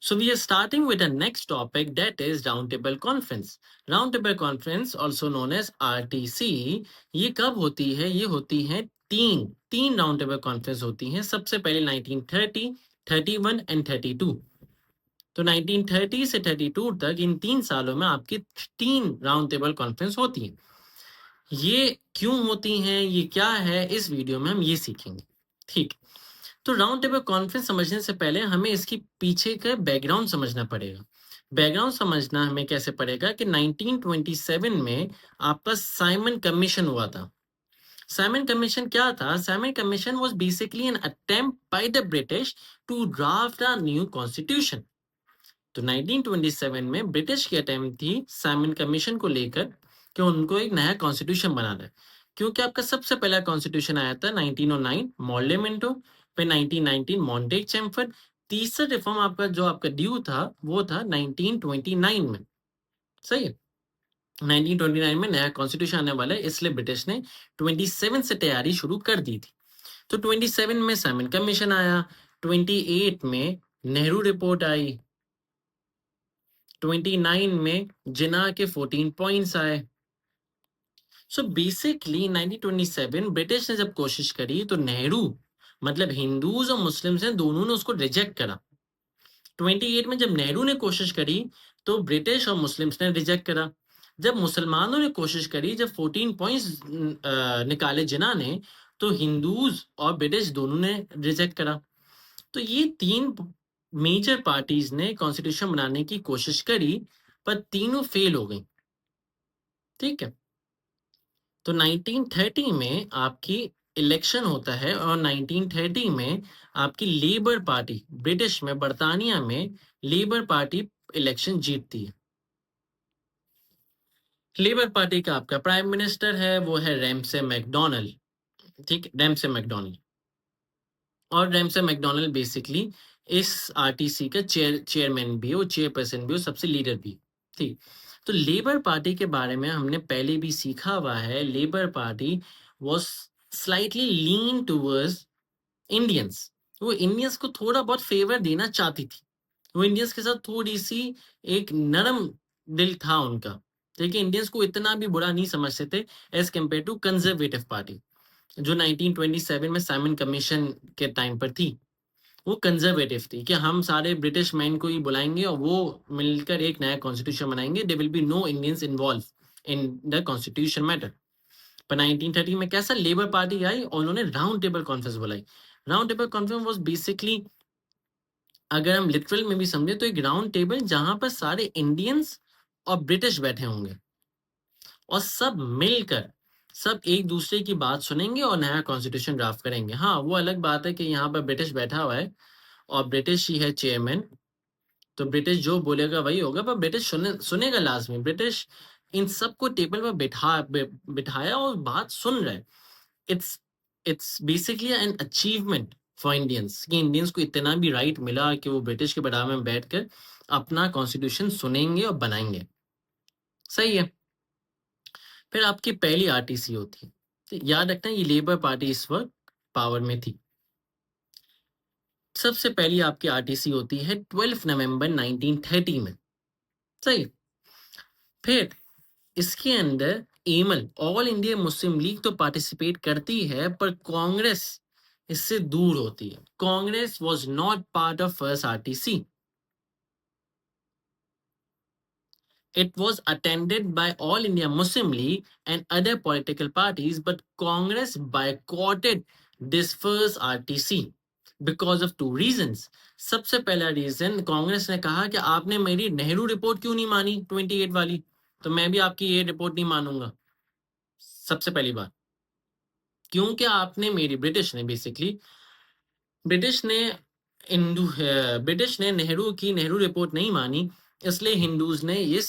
So we are starting with the next topic, that is Roundtable Conference. Roundtable Conference, also known as RTC, ये कब होती है? ये होती है तीन राउंड टेबल कॉन्फ्रेंस होती हैं। सबसे पहले 1930, 31 एंड 32। तो 1930 से 32 तक इन 3 सालों में आपकी 3 राउंड टेबल कॉन्फ्रेंस होती हैं। ये क्यों होती हैं, ये क्या है, इस वीडियो में हम ये सीखेंगे। ठीक, तो राउंड टेबल कॉन्फ्रेंस समझने से पहले हमें इसकी पीछे का बैकग्राउंड समझना पड़ेगा। बैकग्राउंड समझना हमें कैसे पड़ेगा कि 1927 में आपका साइमन कमीशन हुआ था। साइमन कमीशन क्या था? Simon commission was basically an attempt by the British to draft a new constitution. तो 1927 में ब्रिटिश की अटेम्प्ट थी साइमन कमीशन को लेकर कि उनको एक नया कॉन्स्टिट्यूशन बनाना है। क्योंकि आपका सबसे पहला कॉन्स्टिट्यूशन आया था 1909 मॉर्ले मिंटो, फिर 1919 मॉन्टेग चैमफर्ड। तीसरा रिफॉर्म आपका जो आपका ड्यू था वो था 1929 में। सही है, 1929 में नया कॉन्स्टिट्यूशन आने वाला है, इसलिए ब्रिटिश ने 27 से तैयारी शुरू कर दी थी। तो 27 में साइमन कमीशन आया, 28 में नेहरू रिपोर्ट आई, 29 में जिना के 14 पॉइंट्स आए। सो बेसिकली 1927 ब्रिटिश ने जब कोशिश करी तो नेहरू मतलब हिंदूज और मुस्लिम्स हैं दोनों ने उसको रिजेक्ट करा। 28 में जब नेहरू ने कोशिश करी तो ब्रिटिश और मुस्लिम्स ने रिजेक्ट करा। जब मुसलमानों ने कोशिश करी, जब 14 पॉइंट्स निकाले जिना ने, तो हिंदूज और ब्रिटिश दोनों ने रिजेक्ट करा। तो ये 3 मेजर पार्टीज ने कॉन्स्टिट्यूशन बनाने की कोशिश करी, पर तीनों फेल हो गई। ठीक है, तो 1930 में आपकी इलेक्शन होता है और 1930 में आपकी लेबर पार्टी, ब्रिटिश में, बर्तानिया में लेबर पार्टी इलेक्शन जीतती है। लेबर पार्टी का आपका प्राइम मिनिस्टर है वो है रैमसे मैकडोनल्ड। ठीक, रैमसे मैकडोनल्ड। और रैमसे मैकडोनल्ड बेसिकली इस आरटीसी का चेयरमैन भी हो, चेयरपर्सन भी हो, सबसे लीडर भी। ठीक, तो लेबर पार्टी के बारे में हमने पहले भी सीखा हुआ है। Labour party was slightly lean towards Indians. वो इंडियंस को थोड़ा बहुत फेवर देना चाहती थी। वो इंडियंस के साथ थोड़ी सी एक नरम दिल था उनका। देखिए, इंडियंस को इतना भी बुरा नहीं समझते थे as compared to conservative party जो 1927 में साइमन कमीशन के टाइम पर थी। वो कंजर्वेटिव थी कि हम सारे ब्रिटिश मैन को ही बुलाएंगे और वो मिलकर एक नया कॉन्स्टिट्यूशन बनाएंगे। They will be no Indians involve in the constitution matter. पर 1930 में कैसा, लेबर पार्टी आई और उन्होंने राउंड टेबल कॉन्फ्रेंस बुलाई। Round table conference was basically, अगर हम लिटरल में भी समझे तो एक राउंड टेबल जहां पर सारे इंडियंस और ब्रिटिश बैठे होंगे और सब मिलकर सब एक दूसरे की बात सुनेंगे और नया कॉन्स्टिट्यूशन ड्राफ्ट करेंगे। हाँ, वो अलग बात है कि यहाँ पर ब्रिटिश बैठा हुआ है और ब्रिटिश ही है चेयरमैन, तो ब्रिटिश जो बोलेगा वही होगा, पर ब्रिटिश सुनेगा लाजमी। ब्रिटिश इन सबको टेबल पर बिठाया और बात सुन रहा है। It's it's basically an achievement for Indians कि इंडियंस को इतना भी राइट मिला कि वो ब्रिटिश के बराबर में बैठकर अपना कॉन्स्टिट्यूशन सुनेंगे और बनाएंगे। सही है, फिर आपकी पहली आरटीसी होती है। तो याद रखना, ये लेबर पार्टी इस वक्त पावर में थी। सबसे पहली आपकी आरटीसी होती है 12 नवंबर 1930 में। सही, फिर इसके अंदर Emil, all India Muslim league, तो पार्टिसिपेट करती है, पर कांग्रेस इससे दूर होती है। Congress was not part of first RTC. It was attended by All India Muslim League and other political parties, but Congress boycotted this first RTC because of 2 reasons. सबसे पहला रीजन, कांग्रेस ने कहा कि आपने मेरी नेहरू रिपोर्ट क्यों नहीं मानी 28 वाली, तो मैं भी आपकी ये रिपोर्ट नहीं मानूंगा। सबसे पहली बात, क्योंकि आपने मेरी, ब्रिटिश ने बेसिकली, ब्रिटिश ने ब्रिटिश ने नेहरू की नेहरू रिपोर्ट नहीं मानी, इसलिए हिंदूज ने इस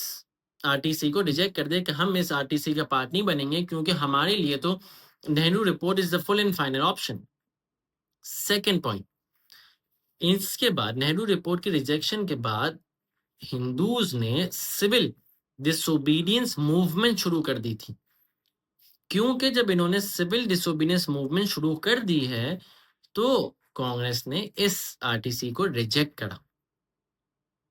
आरटीसी को रिजेक्ट कर दिया कि हम इस आरटीसी का पार्ट नहीं बनेंगे, क्योंकि हमारे लिए तो Nehru report is the full and final option. Second point, इसके बाद नेहरू रिपोर्ट के रिजेक्शन के बाद हिंदूज ने सिविल डिसोबीडियंस मूवमेंट शुरू कर दी थी। क्योंकि जब इन्होंने सिविल डिसोबीडियंस मूवमेंट शुरू कर दी है तो कांग्रेस ने इस आरटीसी को रिजेक्ट करा।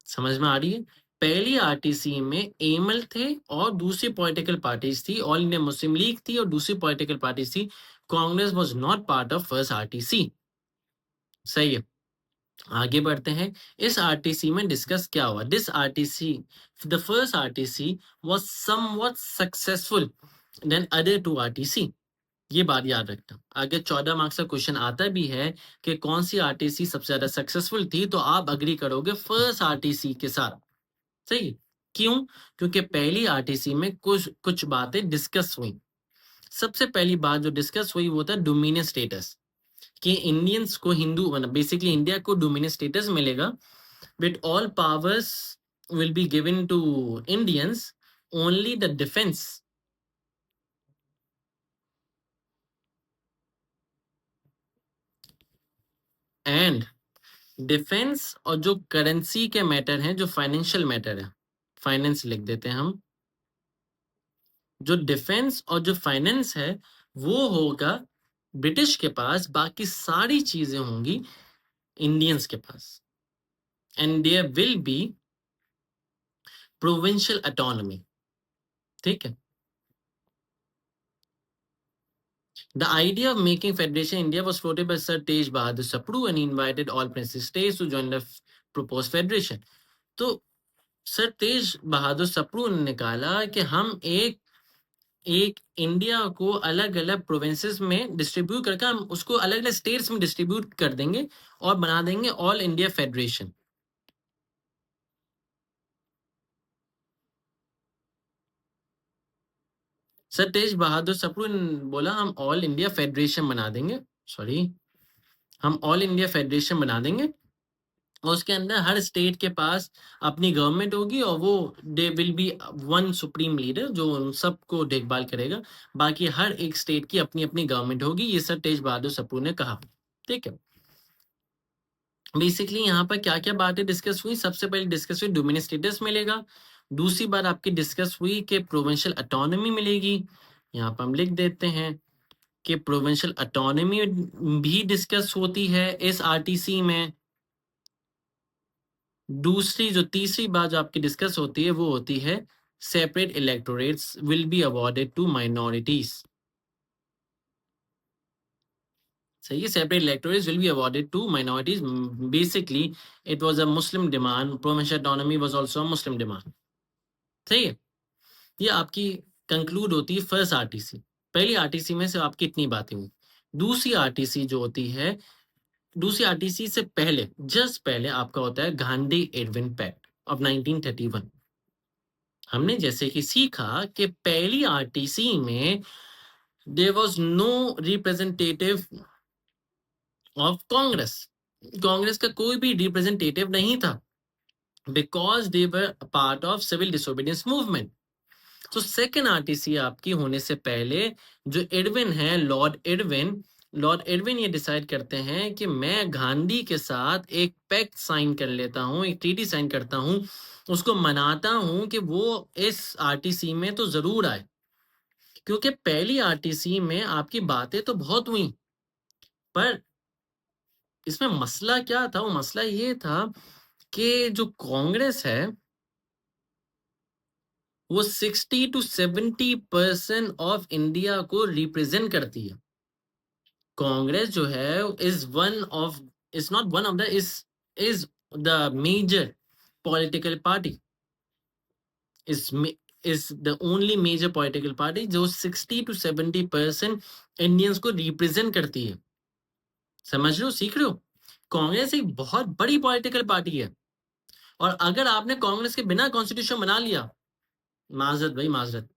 समझ में आ रही है? पहली आरटीसी में एमएल थे और दूसरी पॉलिटिकल पार्टीज थी, ऑल इंडिया मुस्लिम लीग थी और दूसरी पॉलिटिकल पार्टीज थी। Congress was not part of first RTC. सही है। आगे बढ़ते हैं। इस आरटीसी में डिस्कस क्या हुआ? This RTC, the first RTC was somewhat successful than other two RTC. ये बात याद रखना। आगे 14 मार्क्स का क्वेश्चन आता भी है कि कौन सी आरटीसी सबसे ज्यादा सक्सेसफुल थी, तो आप अग्री करोगे फर्स्ट आरटीसी के साथ। सही। क्यों? क्योंकि पहली आरटीसी में कुछ कुछ बातें डिस्कस हुई। सबसे पहली बात जो डिस्कस हुई वो था डोमिनियन स्टेटस, कि इंडियंस को हिंदू बेसिकली इंडिया को डोमिनियन स्टेटस मिलेगा, with all powers will be given to Indians, only the defence and defence और जो करेंसी के मैटर हैं, जो फाइनेंशियल मैटर है, फाइनेंस लिख देते हैं हम, जो डिफेंस और जो फाइनेंस है वो होगा ब्रिटिश के पास, बाकी सारी चीजें होंगी इंडियंस के पास। And there will be provincial autonomy. ठीक है। The idea of making Federation India was floated by Sir Tej Bahadur Sapru and he invited all princely states to join the proposed federation. तो sir तेज बहादुर सप्रू ने निकाला कि हम एक एक India को अलग अलग प्रोविंसेस में डिस्ट्रीब्यूट करके हम उसको अलग अलग स्टेट्स में डिस्ट्रीब्यूट कर देंगे और बना देंगे ऑल इंडिया फेडरेशन। सर तेज बहादुर सप्रू ने बोला हम ऑल इंडिया फेडरेशन बना देंगे, सॉरी, हम ऑल इंडिया फेडरेशन बना देंगे और उसके अंदर हर स्टेट के पास अपनी गवर्नमेंट होगी और वो दे will B one supreme leader जो उन सबको देखभाल करेगा। बाकी हर एक स्टेट की अपनी अपनी गवर्नमेंट होगी, ये सर तेज बहादुर सप्रू ने कहा। ठीक है। बेसिकली यहाँ पर क्या क्या बातें डिस्कस हुई? सबसे पहले डिस्कस हुई डोमिनियन स्टेटस मिलेगा। दूसरी बात आपकी डिस्कस हुई कि प्रोविंशियल ऑटोनॉमी मिलेगी। यहाँ पर हम लिख देते हैं कि प्रोविंशियल ऑटोनॉमी भी डिस्कस होती है इस आरटीसी में। दूसरी जो तीसरी बात जो आपकी डिस्कस होती है वो होती है separate electorates will be awarded to minorities. सही है, separate electorates will be awarded to minorities. Basically it was a Muslim demand, provincial autonomy was also a Muslim demand. सही है। ये आपकी कंक्लूड होती है फर्स्ट आरटीसी। पहली आरटीसी में से आपकी इतनी बातें हुई। दूसरी आरटीसी जो होती है, दूसरी आरटीसी से पहले जस्ट पहले आपका होता है गांधी एडविन पैक्ट ऑफ 1931। हमने जैसे कि सीखा कि पहली आरटीसी में there was no representative of Congress. Congress का कोई भी रिप्रेजेंटेटिव नहीं था because they were part of civil disobedience movement. तो सेकेंड आरटीसी आपकी होने से पहले जो एडविन है, लॉर्ड एडविन ये डिसाइड करते हैं कि मैं गांधी के साथ एक पैक्ट साइन कर लेता हूं, एक ट्रीटी साइन करता हूं, उसको मनाता हूं कि वो इस आरटीसी में तो जरूर आए। क्योंकि पहली आरटीसी में आपकी बातें तो बहुत हुई, पर इसमें मसला क्या था? वो मसला ये था कि जो कांग्रेस है वो 60 to 70% ऑफ इंडिया को रिप्रेजेंट करती है। कांग्रेस जो है is not one of the is the major political party, is the only major political party जो 60 to 70% इंडियंस को रिप्रेजेंट करती है। समझ रहे हो? सीख रहे हो? कांग्रेस एक बहुत बड़ी पॉलिटिकल पार्टी है और अगर आपने कांग्रेस के बिना कॉन्स्टिट्यूशन बना लिया, माजरत भाई माजरत,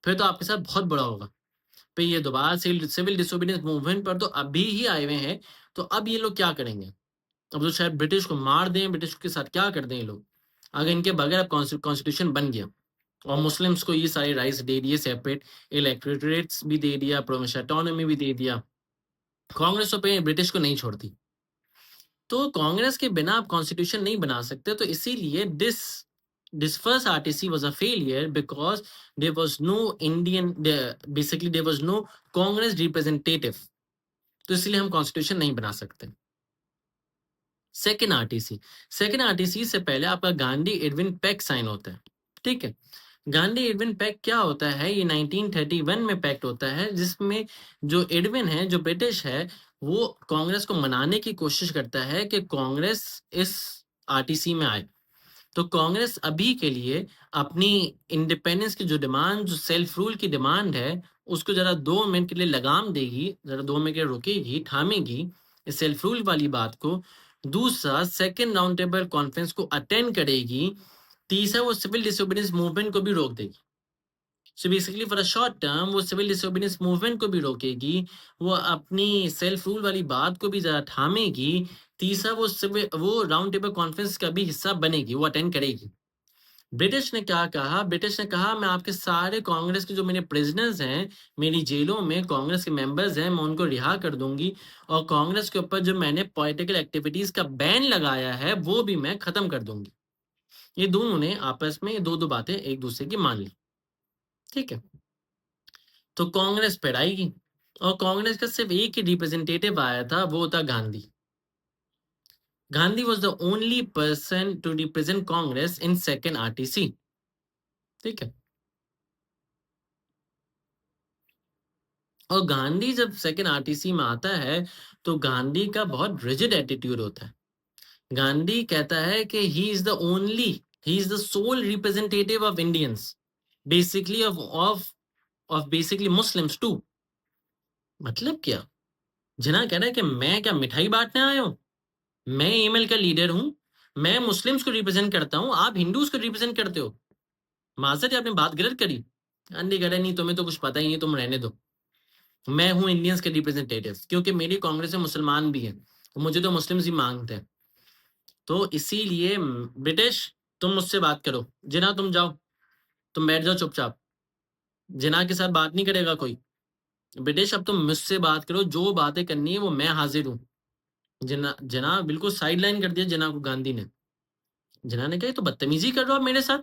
फिर तो आपके साथ बहुत बड़ा होगा। पे ये दोबारा सिविल डिसोबीडियंस मूवमेंट पर तो अभी ही आए हुए हैं, तो अब ये लोग क्या करेंगे? अब तो शायद ब्रिटिश को मार दें, ब्रिटिश के साथ क्या कर दें ये लोग, अगर इनके बगैर अब कॉन्स्टिट्यूशन बन गया और मुस्लिम्स को ये सारे राइट्स दे दिए, सेपरेट इलेक्टोरेट्स भी दे दिया, प्रोविंशियल ऑटोनॉमी भी दे दिया, कांग्रेस तो पे ब्रिटिश को नहीं छोड़ती। तो कांग्रेस के बिना आप कॉन्स्टिट्यूशन नहीं बना सकते। तो इसीलिए this first RTC was a failure because there was no Indian, basically there was no Congress representative. तो इसलिए हम कॉन्स्टिट्यूशन नहीं बना सकते। सेकेंड आरटीसी से पहले आपका गांधी एडविन पैक्ट साइन होता है, ठीक है। गांधी एडविन पैक्ट क्या होता है, ये 1931 में पैक्ट होता है, जिसमें जो एडविन है, जो ब्रिटिश है, वो कांग्रेस को मनाने की कोशिश करता है कि कांग्रेस इस आरटीसी में आए। तो कांग्रेस अभी के लिए अपनी इंडिपेंडेंस की जो डिमांड, जो सेल्फ रूल की डिमांड है, उसको जरा 2 मिनट के लिए लगाम देगी, जरा 2 मिनट के लिए रुकेगी, थामेगी इस सेल्फ रूल वाली बात को। दूसरा, सेकंड राउंड टेबल कॉन्फ्रेंस को अटेंड करेगी। तीसरा, वो सिविल डिसोबीडियंस मूवमेंट को भी रोक देगी। So basically for a short term वो सिविल डिसोबीडियंस मूवमेंट को भी रोकेगी, वो अपनी सेल्फ रूल वाली बात को भी जरा थामेगी। तीसरा, वो राउंड टेबल कॉन्फ्रेंस का भी हिस्सा बनेगी, वो अटेंड करेगी। ब्रिटिश ने क्या कहा, ब्रिटिश ने कहा मैं आपके सारे कांग्रेस के जो मेरे प्रिजनर्स हैं, मेरी जेलों में कांग्रेस के मेंबर्स हैं, मैं उनको रिहा कर दूंगी, और कांग्रेस के ऊपर जो मैंने पॉलिटिकल एक्टिविटीज का बैन लगाया है वो भी मैं खत्म कर दूंगी। ये दोनों ने आपस में दो दो बातें एक दूसरे की मान ली, ठीक है। तो कांग्रेस फिर आएगी, और कांग्रेस का सिर्फ एक ही रिप्रेजेंटेटिव आया था, वो था Gandhi. Gandhi was the only person to represent Congress in second RTC, ठीक है। और गांधी जब सेकेंड आरटीसी में आता है तो गांधी का बहुत रिजिड एटीट्यूड होता है। गांधी कहता है कि he is the sole representative of Indians, basically of basically Muslims too. मतलब क्या, जिना कह रहा है कि मैं क्या मिठाई बांटने आया हूं, मैं एमएल का लीडर हूं, मैं मुस्लिम्स को रिप्रेजेंट करता हूं, आप हिंदूज को रिप्रेजेंट करते हो। माजर आपने बात गलत करी। गांधी कह रहा नहीं, तुम्हें तो कुछ पता ही नहीं, तुम रहने दो, मैं हूं इंडियंस के रिप्रेजेंटेटिव, क्योंकि मेरी कांग्रेस में मुसलमान भी हैं, मुझे तो मुस्लिम्स ही मांगते हैं। तो इसीलिए ब्रिटिश, तुम मुझसे बात करो, जिना तुम जाओ, तुम बैठ जाओ चुपचाप, जिना के साथ बात नहीं करेगा कोई। ब्रिटिश, अब तुम मुझसे बात करो, जो बातें करनी है वो मैं हाजिर हूँ। जिना जिना बिल्कुल साइड लाइन कर दिया जिना को गांधी ने। जिना ने कहा तो बदतमीजी कर रहे हो आप मेरे साथ,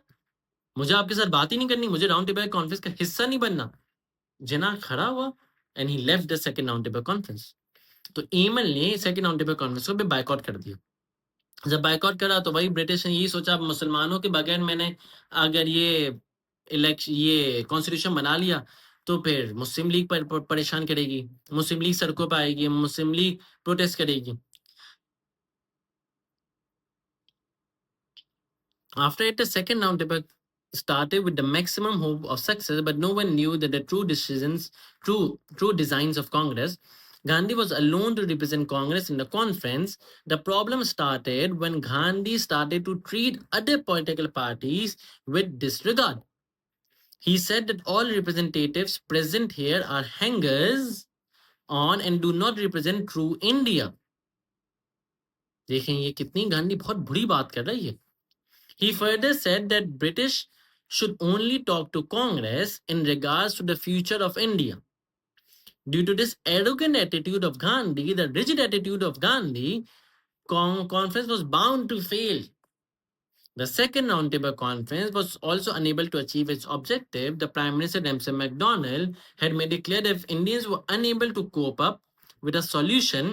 मुझे आपके साथ बात ही नहीं करनी, मुझे राउंड टेबल कॉन्फ्रेंस का हिस्सा नहीं बनना। जिना खड़ा हुआ and he left the second round table conference. तो एमएल ने सेकंड राउंड टेबल कॉन्फ्रेंस को भी बायकॉट कर दिया। जब बायकॉट करा तो भाई ब्रिटिश ने यही सोचा, अब मुसलमानों के बगैर मैंने अगर ये कॉन्स्टिट्यूशन बना लिया तो फिर मुस्लिम लीग पर परेशान करेगी, मुस्लिम लीग सड़कों पर आएगी, मुस्लिम लीग प्रोटेस्ट करेगी। After it, the second roundtable started with the maximum hope of success, but no one knew that the true designs of Congress. Gandhi was alone to represent Congress in the conference. The problem started when Gandhi started to treat other political parties with disregard. He said that all representatives present here are hangers on and do not represent true India. देखें ये कितनी गांधी बहुत बुरी बात कर रही है। He further said that British should only talk to Congress in regards to the future of India. Due to this arrogant attitude of Gandhi, the rigid attitude of Gandhi, conference was bound to fail. The second roundtable conference was also unable to achieve its objective. The Prime Minister Ramsay MacDonald had made it clear that if Indians were unable to cope up with a solution,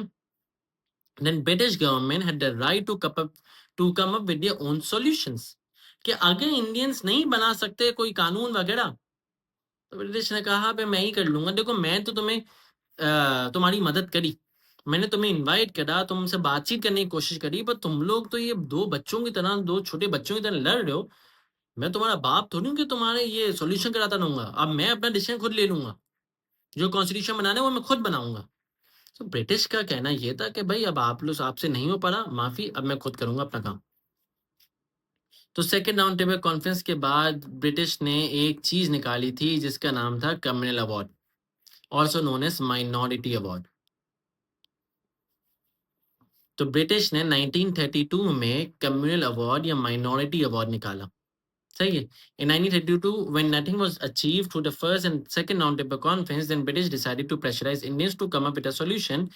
then British government had the right to come up with their own solutions. कि अगर Indians नहीं बना सकते कोई कानून वगैरह तो British ने कहा भाई मैं ही कर लूंगा। देखो मैं तो तुम्हें तुम्हारी मदद करी, मैंने तुम्हें इनवाइट करा, तुमसे बातचीत करने की कोशिश करी, पर तुम लोग तो ये दो बच्चों की तरह, दो छोटे बच्चों की तरह लड़ रहे हो। मैं तुम्हारा बाप थोड़ी हूँ कि तुम्हारे ये सॉल्यूशन कराता रहूंगा। अब मैं अपना डिसीजन खुद ले लूंगा, जो कॉन्स्टिट्यूशन बनाना है वो मैं खुद बनाऊंगा। तो ब्रिटिश का कहना ये था कि भाई अब आप लोग आपसे नहीं हो पा, माफी, अब मैं खुद करूंगा अपना काम। तो सेकेंड राउंड टेबल कॉन्फ्रेंस के बाद ब्रिटिश ने एक चीज निकाली थी जिसका नाम था communal award, also known as minority award. तो ब्रिटिश ने 1932 में कम्युनल अवार्ड या माइनॉरिटी अवार्ड निकाला, सही है। In 1932, when nothing was achieved through the first and second roundtable conference, then British decided to pressurize Indians to come up with a solution.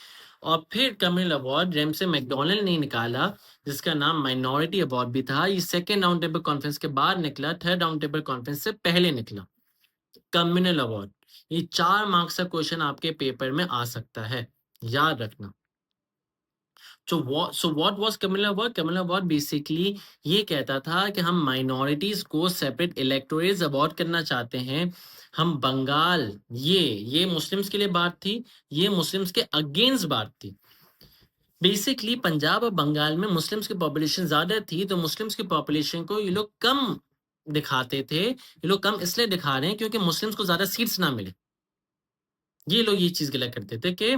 और फिर communal award Ramsay McDonald ने निकाला, जिसका नाम माइनॉरिटी अवार्ड भी था। ये सेकेंड राउंड टेबल कॉन्फ्रेंस के बाद निकला, थर्ड राउंड टेबल कॉन्फ्रेंस से पहले निकला कम्युनल अवार्ड। ये 4 मार्क्स का क्वेश्चन आपके पेपर में आ सकता है, याद रखना। So what was communal award? Communal award basically ये कहता था कि हम माइनॉरिटीज को सेपरेट इलेक्टोरेट्स अवार्ड करना चाहते हैं। हम बंगाल, ये मुस्लिम्स के लिए बात थी, ये मुस्लिम्स के अगेंस्ट बात थी। बेसिकली पंजाब और बंगाल में मुस्लिम्स की पॉपुलेशन ज्यादा थी, तो मुस्लिम्स की पॉपुलेशन को ये लोग कम दिखाते थे। ये लोग कम इसलिए दिखा रहे हैं क्योंकि मुस्लिम्स को ज्यादा सीट्स ना मिले। ये लोग ये चीज गलत करते थे कि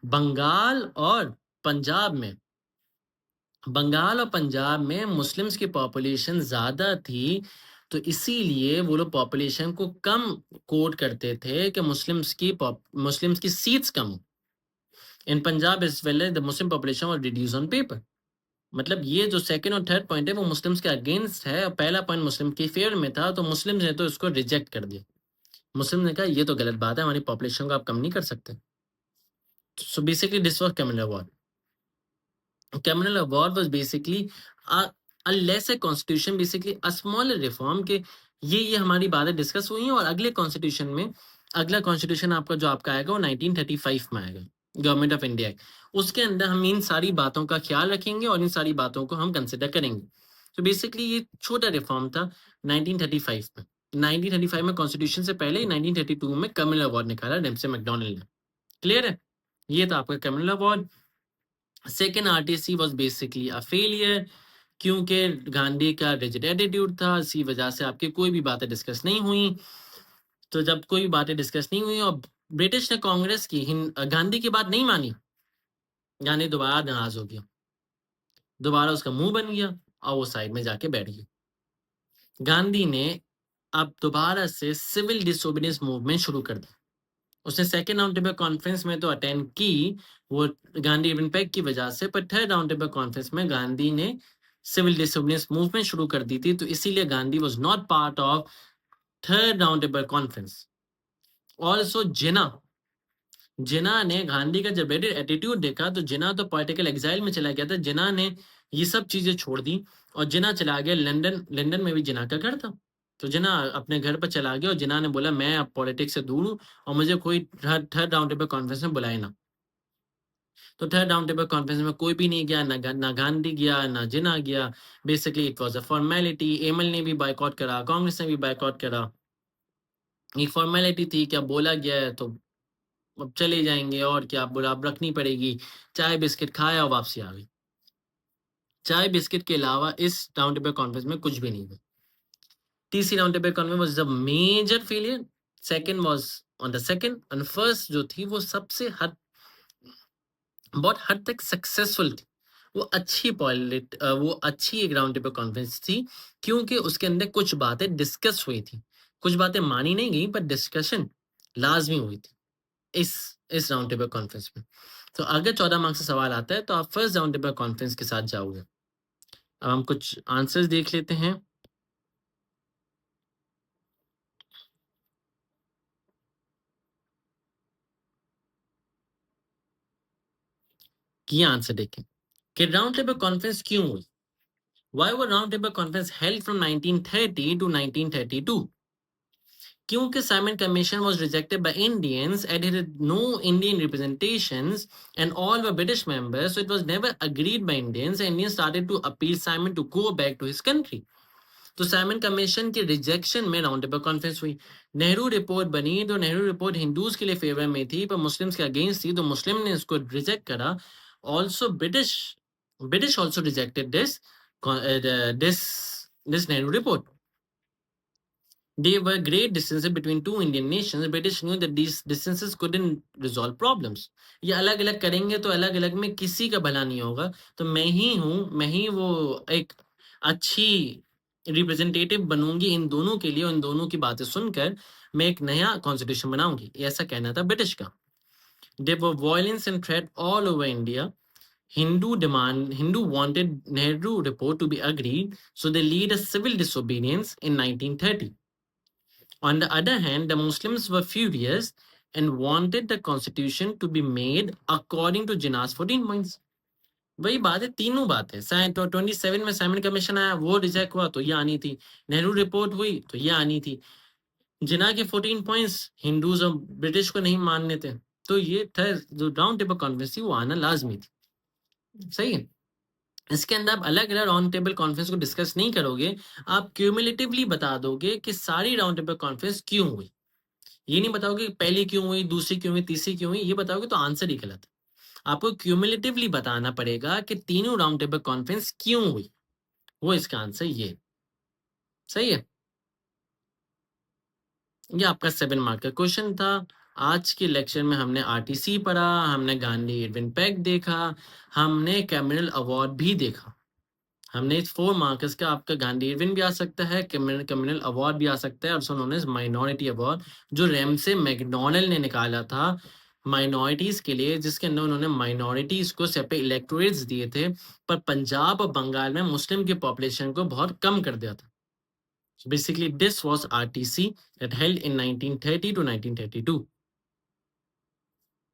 बंगाल और पंजाब में मुस्लिम्स की पॉपुलेशन ज्यादा थी, तो इसीलिए वो लोग पॉपुलेशन को कम कोट करते थे कि मुस्लिम्स की सीट्स कम हो। In Punjab as well as the Muslim population was reduce on paper. मतलब ये जो सेकंड और थर्ड पॉइंट है वो मुस्लिम्स के अगेंस्ट है, और पहला पॉइंट मुस्लिम के फेवर में था, तो मुस्लिम्स ने तो इसको रिजेक्ट कर दिया। मुस्लिम ने कहा ये तो गलत बात है, हमारी पॉपुलेशन को आप कम नहीं कर सकते। So basically this was communal award. Communal award was basically a lesser constitution, basically a smaller reform के ये हमारी बातें डिस्कस हुई हैं, और अगले कॉन्स्टिट्यूशन में अगला कॉन्स्टिट्यूशन आपका जो आपका आएगा वो 1935 में आएगा, गवर्नमेंट ऑफ इंडिया। उसके अंदर हम इन सारी बातों का ख्याल रखेंगे और इन सारी बातों को हम कंसिडर करेंगे। तो बेसिकली ये छोटा रिफॉर्म था 1935 में। 1935 में कॉन्स्टिट्यूशन से पहले 1932 में कम्युनल अवार्ड निकाला रेमसे मैकडॉनल्ड ने। क्लियर है? ये था आपका communal award. Second RTC was basically a failure, क्योंकि गांधी का रिजिड एटीट्यूड था, इसी वजह से आपकी कोई भी बातें डिस्कस नहीं हुई। तो जब कोई बातें डिस्कस नहीं हुई और ब्रिटिश ने कांग्रेस की गांधी की बात नहीं मानी, गांधी दोबारा नाराज हो गया, दोबारा उसका मुंह बन गया और वो साइड में जाके बैठ गया। गांधी ने अब दोबारा से सिविल डिसोबीडियंस मूवमेंट शुरू कर दी। उसने सेकेंड राउंड टेबल कॉन्फ्रेंस में तो अटेंड की, वो गांधी इम्पैक्ट की वजह से, पर थर्ड राउंड टेबल कॉन्फ्रेंस में गांधी ने सिविल डिसोबीडियंस मूवमेंट शुरू कर दी थी, तो इसीलिए Gandhi was not part of third round table conference. Also Jinnah ने गांधी का जब रेडिड एटीट्यूड देखा, तो जिन्ना तो पॉलिटिकल एग्जाइल में चला गया था। जिन्ना ने ये सब चीजें छोड़ दी और जिन्ना चला गया लंदन। लंदन में भी जिन्ना का घर था, तो जिन्ना अपने घर पर चला गया और जिन्ना ने बोला मैं अब पॉलिटिक्स से दूर हूँ और मुझे कोई थर्ड राउंड टेबल कॉन्फ्रेंस में बुलाए ना। तो थर्ड राउंड टेबल कॉन्फ्रेंस में कोई भी नहीं गया, ना गांधी गया, ना जिन्ना गया। Basically it was a formality. ML ने भी बायकॉट करा, कांग्रेस ने भी बायकॉट करा। एक फॉर्मेलिटी थी, क्या बोला गया है तो अब चले जाएंगे, और क्या अब रखनी पड़ेगी। चाय बिस्किट खाया और वापसी आ गई। चाय बिस्किट के अलावा इस राउंड टेबल कॉन्फ्रेंस में कुछ भी नहीं हुआ। तीसरी round table conference was the major failure. Second was on the second, and first जो थी वो सबसे बहुत हद तक सक्सेसफुल थी। वो अच्छी एक राउंड टेबल कॉन्फ्रेंस थी, क्योंकि उसके अंदर कुछ बातें डिस्कस हुई थी। कुछ बातें मानी नहीं गई, पर डिस्कशन लाजमी हुई थी इस राउंड टेबल कॉन्फ्रेंस में। तो अगर 14 मार्क्स से सवाल आता है तो आप फर्स्ट राउंड टेबल कॉन्फ्रेंस के साथ जाओगे। अब हम कुछ आंसर्स देख लेते हैं। ये आंसर देखें कि राउंड टेबल कॉन्फ्रेंस क्यों हुई। Why was round table conference held from 1930 to 1932? क्योंकि Simon commission was rejected by Indians and it had no Indian representations and all were British members, so it was never agreed by Indians, and Indians started to appeal Simon to go back to his country. तो Simon commission के rejection में round table conference हुई। Nehru report बनी, तो Nehru report Hindus के लिए favour में थी पर मुस्लिम्स के अगेंस्ट थी, तो मुस्लिम ने इसको रिजेक्ट करा। Also British also rejected this Nehru report. There were great distances between two Indian nations. British knew that these distances couldn't resolve problems. ये अलग अलग करेंगे तो अलग अलग में किसी का भला नहीं होगा, तो मैं ही वो एक अच्छी रिप्रेजेंटेटिव बनूंगी इन दोनों के लिए, इन दोनों की बातें सुनकर मैं एक नया कॉन्स्टिट्यूशन बनाऊंगी, ऐसा कहना था ब्रिटिश का। There were violence and threat all over India. Hindu wanted Nehru report to be agreed, so they lead a civil disobedience in 1930. On the other hand, the Muslims were furious and wanted the constitution to be made according to Jinnah's 14 points. वही बात है, तीनों बात है। 27 में Simon commission आया, वो reject हुआ तो ये आनी थी। नेहरू रिपोर्ट हुई तो ये आनी थी। जिन्ना के 14 पॉइंट्स हिंदूज और ब्रिटिश को नहीं मानने थे, तो ये था जो राउंड टेबल कॉन्फ्रेंस थी वो आना लाजमी थी। सही है। इसके अंदर आप अलग-अलग राउंड टेबल कॉन्फ्रेंस को डिस्कस नहीं करोगे, आप क्यूमुलेटिवली बता दोगे कि सारी राउंड टेबल कॉन्फ्रेंस क्यों हुई। ये नहीं बताओगे कि पहली क्यों हुई, दूसरी क्यों हुई, तीसरी क्यों हुई, ये बताओगे तो आंसर ही गलत है। आपको क्यूमुलेटिवली बताना पड़ेगा कि तीनों राउंड टेबल कॉन्फ्रेंस क्यों हुई, वो इसका आंसर ये है। सही है। ये आपका 7 मार्क का क्वेश्चन था। आज के लेक्चर में हमने आरटीसी पढ़ा, हमने गांधी एडविन पैक्ट देखा, हमने कैमिनल अवार्ड भी देखा। हमने इस 4 मार्क्स का आपका गांधी इरविन भी आ सकता है, कम्युनल अवार्ड भी आ सकता है, also known as minority award, जो रैमसे मैकडॉनल्ड ने निकाला था माइनॉरिटीज के लिए, जिसके अंदर उन्होंने माइनॉरिटीज को सेपरेट इलेक्टोरेट्स दिए थे, पर पंजाब और बंगाल में मुस्लिम की पॉपुलेशन को बहुत कम कर दिया था। Basically this was RTC that held in 1930 to 1932।